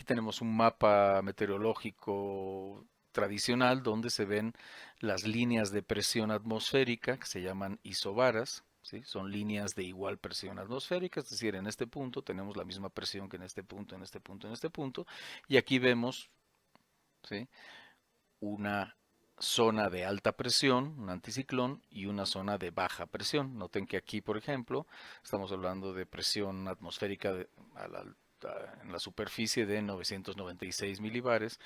tenemos un mapa meteorológico tradicional donde se ven las líneas de presión atmosférica que se llaman isobaras, ¿sí? Son líneas de igual presión atmosférica, es decir, en este punto tenemos la misma presión que en este punto, en este punto, en este punto, y aquí vemos, ¿sí?, una zona de alta presión, un anticiclón, y una zona de baja presión. Noten que aquí, por ejemplo, estamos hablando de presión atmosférica en la superficie de 996 milibares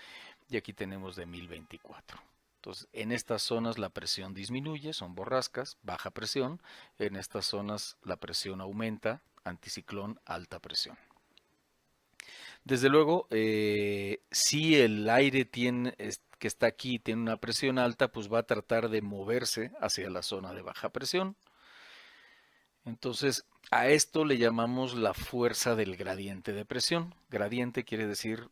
y aquí tenemos de 1024. Entonces, en estas zonas la presión disminuye, son borrascas, baja presión. En estas zonas la presión aumenta, anticiclón, alta presión. Desde luego, si el aire que está aquí tiene una presión alta, pues va a tratar de moverse hacia la zona de baja presión. Entonces, a esto le llamamos la fuerza del gradiente de presión. Gradiente quiere decir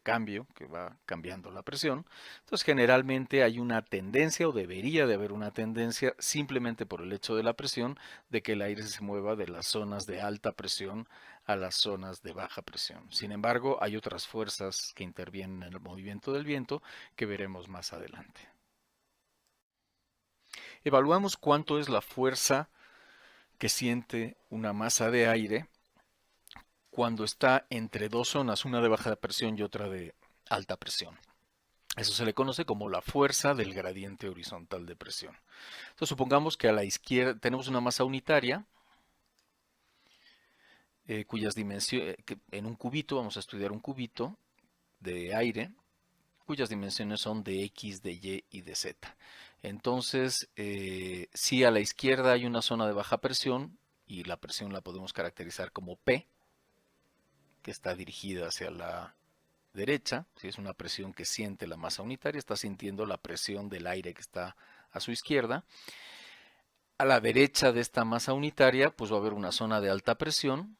cambio, que va cambiando la presión. Entonces, generalmente hay una tendencia, o debería de haber una tendencia, simplemente por el hecho de la presión, de que el aire se mueva de las zonas de alta presión a las zonas de baja presión. Sin embargo, hay otras fuerzas que intervienen en el movimiento del viento que veremos más adelante. Evaluamos cuánto es la fuerza que siente una masa de aire cuando está entre dos zonas, una de baja presión y otra de alta presión. Eso se le conoce como la fuerza del gradiente horizontal de presión. Entonces supongamos que a la izquierda tenemos una masa unitaria, cuyas dimensiones, en un cubito, vamos a estudiar un cubito de aire, cuyas dimensiones son de X, de Y y de Z. Entonces, si a la izquierda hay una zona de baja presión, y la presión la podemos caracterizar como P, que está dirigida hacia la derecha, si es una presión que siente la masa unitaria, está sintiendo la presión del aire que está a su izquierda. A la derecha de esta masa unitaria, pues va a haber una zona de alta presión,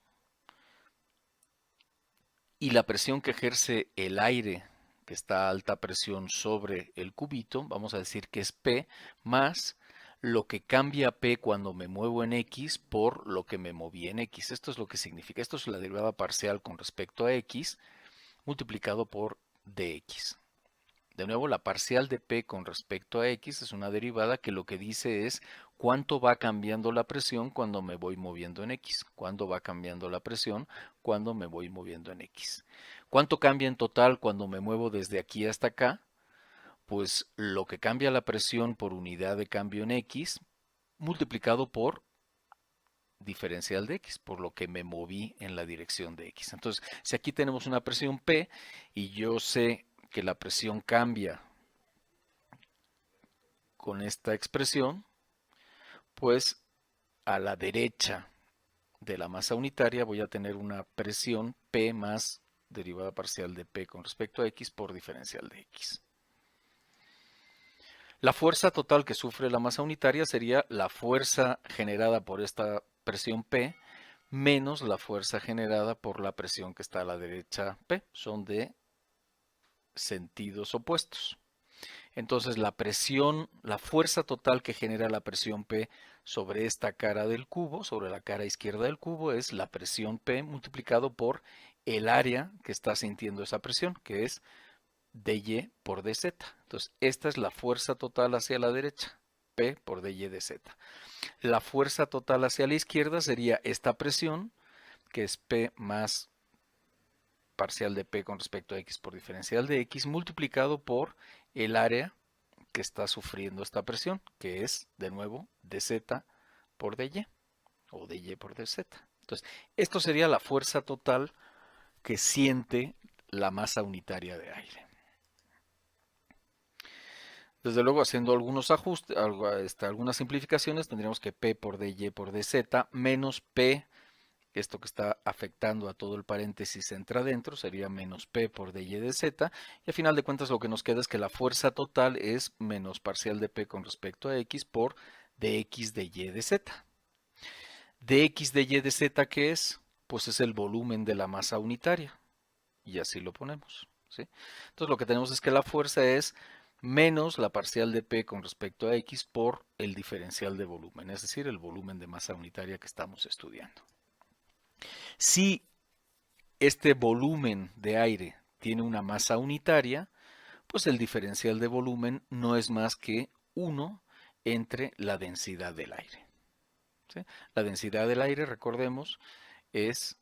y la presión que ejerce el aire que está a alta presión sobre el cubito, vamos a decir que es P, más lo que cambia P cuando me muevo en X por lo que me moví en X. Esto es lo que significa. Esto es la derivada parcial con respecto a X multiplicado por dx. De nuevo, la parcial de P con respecto a X es una derivada que lo que dice es cuánto va cambiando la presión cuando me voy moviendo en X. Cuánto va cambiando la presión cuando me voy moviendo en X. ¿Cuánto cambia en total cuando me muevo desde aquí hasta acá? Pues lo que cambia la presión por unidad de cambio en X multiplicado por diferencial de X, por lo que me moví en la dirección de X. Entonces, si aquí tenemos una presión P y yo sé que la presión cambia con esta expresión, pues a la derecha de la masa unitaria voy a tener una presión P más derivada parcial de P con respecto a X por diferencial de X. La fuerza total que sufre la masa unitaria sería la fuerza generada por esta presión P menos la fuerza generada por la presión que está a la derecha P. Son de sentidos opuestos. Entonces la presión, la fuerza total que genera la presión P sobre esta cara del cubo, sobre la cara izquierda del cubo, es la presión P multiplicado por el área que está sintiendo esa presión, que es dy por dz. Entonces esta es la fuerza total hacia la derecha, P por dy dz. La fuerza total hacia la izquierda sería esta presión, que es P más parcial de P con respecto a X por diferencial de X, multiplicado por el área que está sufriendo esta presión, que es, de nuevo, dz por dy, o dy por dz. Entonces, esto sería la fuerza total que siente la masa unitaria de aire. Desde luego, haciendo algunos ajustes, algunas simplificaciones, tendríamos que P por dy por dz menos P, esto que está afectando a todo el paréntesis entra adentro, sería menos P por dy dz, y a final de cuentas lo que nos queda es que la fuerza total es menos parcial de P con respecto a X por dx de y de z. Dx de y de z, ¿qué es? Pues es el volumen de la masa unitaria, y así lo ponemos, ¿sí? Entonces lo que tenemos es que la fuerza es menos la parcial de P con respecto a X por el diferencial de volumen, es decir, el volumen de masa unitaria que estamos estudiando. Si este volumen de aire tiene una masa unitaria, pues el diferencial de volumen no es más que 1 entre la densidad del aire. ¿Sí? La densidad del aire, recordemos, es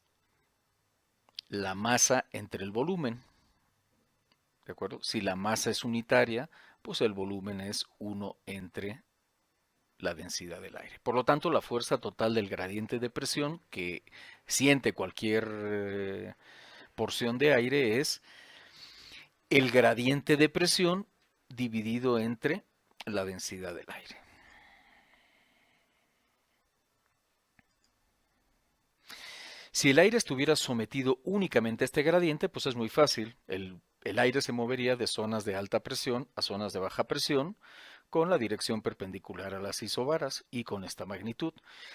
la masa entre el volumen. ¿De acuerdo? Si la masa es unitaria, pues el volumen es 1 entre la densidad del aire. Por lo tanto, la fuerza total del gradiente de presión que siente cualquier porción de aire es el gradiente de presión dividido entre la densidad del aire. Si el aire estuviera sometido únicamente a este gradiente, pues es muy fácil. El aire se movería de zonas de alta presión a zonas de baja presión con la dirección perpendicular a las isobaras y con esta magnitud.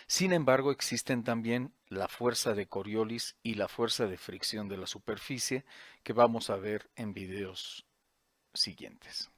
Sin embargo, existen también la fuerza de Coriolis y la fuerza de fricción de la superficie que vamos a ver en videos siguientes.